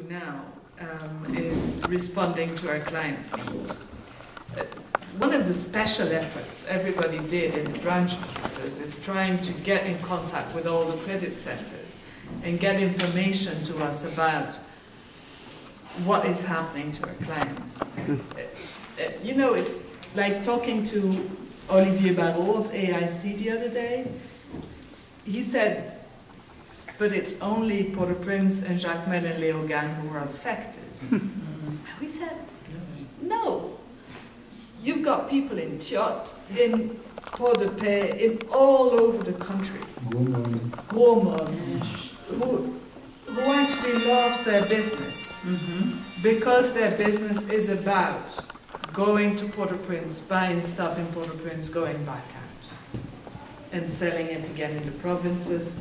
now is responding to our clients' needs. One of the special efforts everybody did in the branch offices is trying to get in contact with all the credit centers and get information to us about what is happening to our clients. You know, like talking to Olivier Barrault of AIC the other day, he said, but it's only Port-au-Prince and Jacmel and Léogane who are affected. We said, no. You've got people in Tchot, in Port-de-Paix, in all over the country, who actually lost their business because their business is about going to Port-au-Prince, buying stuff in Port-au-Prince, going back out, and selling it again in the provinces,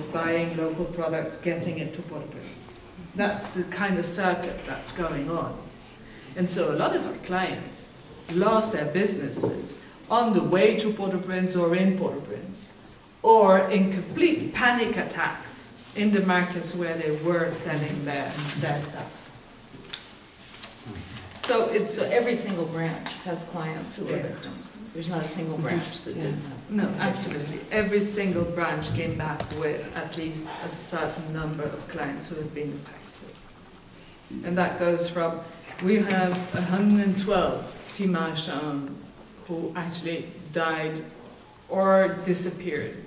buying local products, getting it to Port-au-Prince. That's the kind of circuit that's going on. And so a lot of our clients lost their businesses on the way to Port-au-Prince or in Port-au-Prince, or in complete panic attacks in the markets where they were selling their stuff. So every single branch has clients who are victims. There's not a single branch that didn't have. No, absolutely. Every single branch came back with at least a certain number of clients who have been affected. And that goes from, we have 112 Haiti March who actually died or disappeared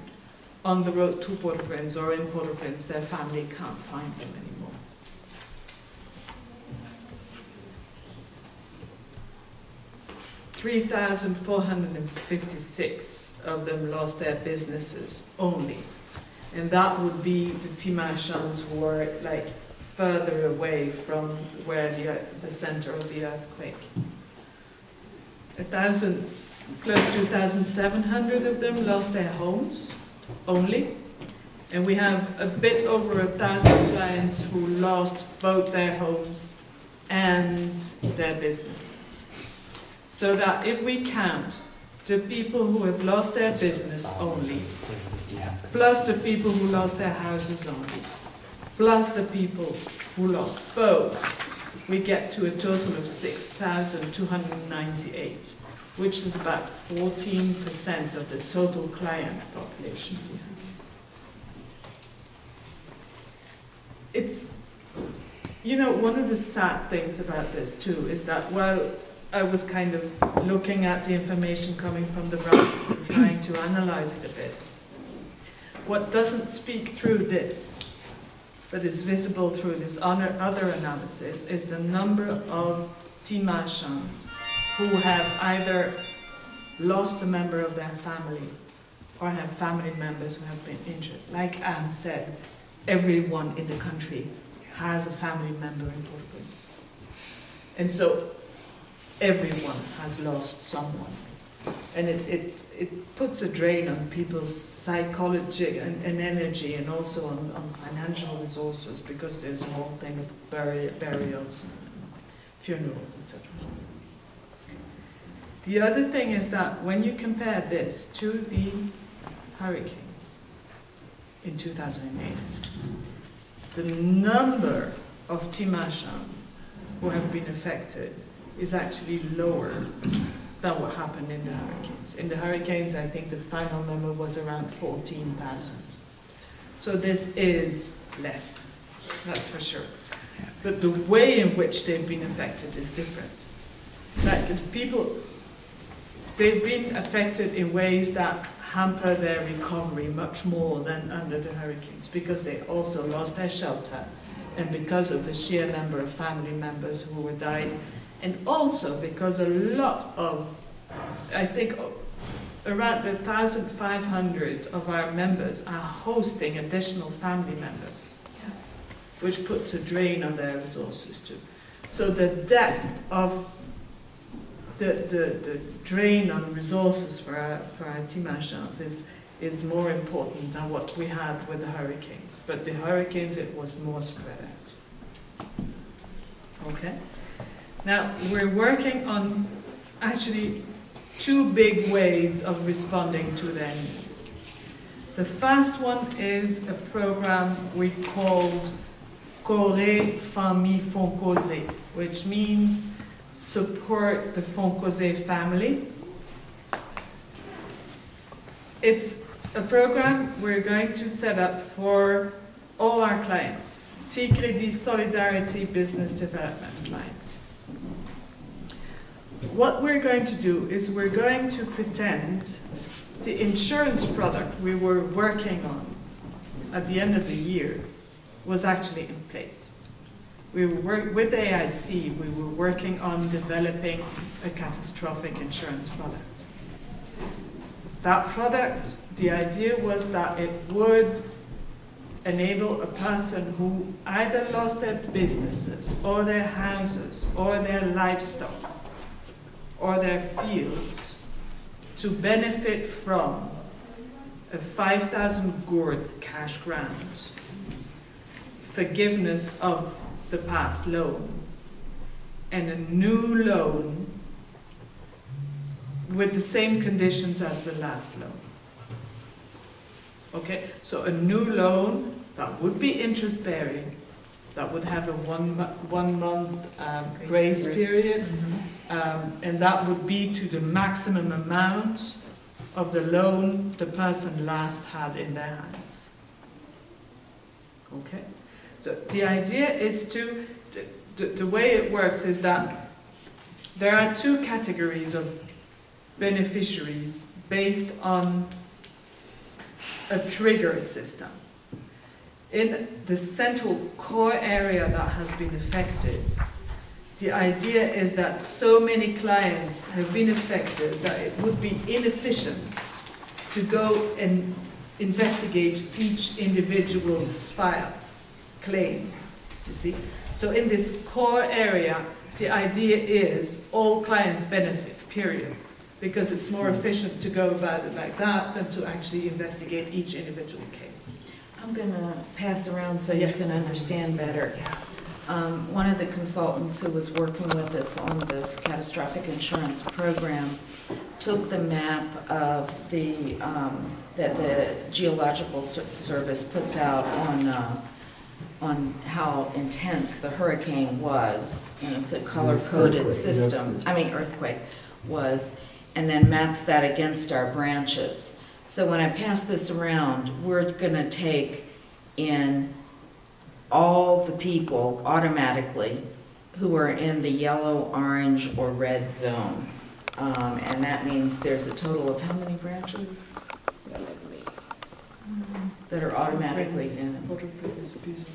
on the road to Port-au-Prince or in Port-au-Prince. Their family can't find them anymore. 3,456 of them lost their businesses only. And that would be the Haiti March who are like further away from where the center of the earthquake. Close to 1,700 of them lost their homes only. And we have a bit over 1,000 clients who lost both their homes and their businesses. So that if we count the people who have lost their business only, plus the people who lost their houses only, plus the people who lost both, we get to a total of 6,298, which is about 14% of the total client population we have. It's, you know, one of the sad things about this too is that while I was kind of looking at the information coming from the branches and trying to analyze it a bit, what doesn't speak through this, but is visible through this other analysis, is the number of Haiti March who have either lost a member of their family or have family members who have been injured. Like Anne said, everyone in the country has a family member in Port-au-Prince. And so everyone has lost someone. And it puts a drain on people's psychology and energy, and also on financial resources, because there's a whole thing of burials and funerals, etc. The other thing is that when you compare this to the hurricanes in 2008, the number of Haiti March who have been affected is actually lower than what happened in the hurricanes. In the hurricanes, I think the final number was around 14,000. So this is less, that's for sure. But the way in which they've been affected is different. Like people, they've been affected in ways that hamper their recovery much more than under the hurricanes, because they also lost their shelter, and because of the sheer number of family members who were dying, and also because a lot of, I think around 1,500 of our members are hosting additional family members, which puts a drain on their resources too. So the depth of the drain on resources for our Haiti March is more important than what we had with the hurricanes. But the hurricanes, it was more spread out. Okay? Now, we're working on actually two big ways of responding to their needs. The first one is a program we called Corée Famille Fonkoze, which means support the Fonkoze family. It's a program we're going to set up for all our clients, T-Credit Solidarity Business Development clients. What we're going to do is we're going to pretend the insurance product we were working on at the end of the year was actually in place. We were with AIC, we were working on developing a catastrophic insurance product. That product, the idea was that it would enable a person who either lost their businesses or their houses or their livestock or their fields to benefit from a 5,000 gourd cash grant, forgiveness of the past loan, and a new loan with the same conditions as the last loan. Okay, so a new loan that would be interest bearing, that would have a one month grace period, and that would be to the maximum amount of the loan the person last had in their hands. Okay, so the idea is to, the way it works is that there are two categories of beneficiaries based on a trigger system. In the central core area that has been affected, the idea is that so many clients have been affected that it would be inefficient to go and investigate each individual's file, claim, you see. So in this core area, the idea is all clients benefit, period. Because it's more efficient to go about it like that than to actually investigate each individual case. I'm going to pass around so Yes. you can understand better. One of the consultants who was working with us on this catastrophic insurance program took the map of the that the Geological Service puts out on how intense the hurricane was, and it's a color-coded system. I mean, earthquake was. And then maps that against our branches. So when I pass this around, we're going to take in all the people automatically who are in the yellow, orange, or red zone. And that means there's a total of how many branches? That are automatically in. What would be this piece of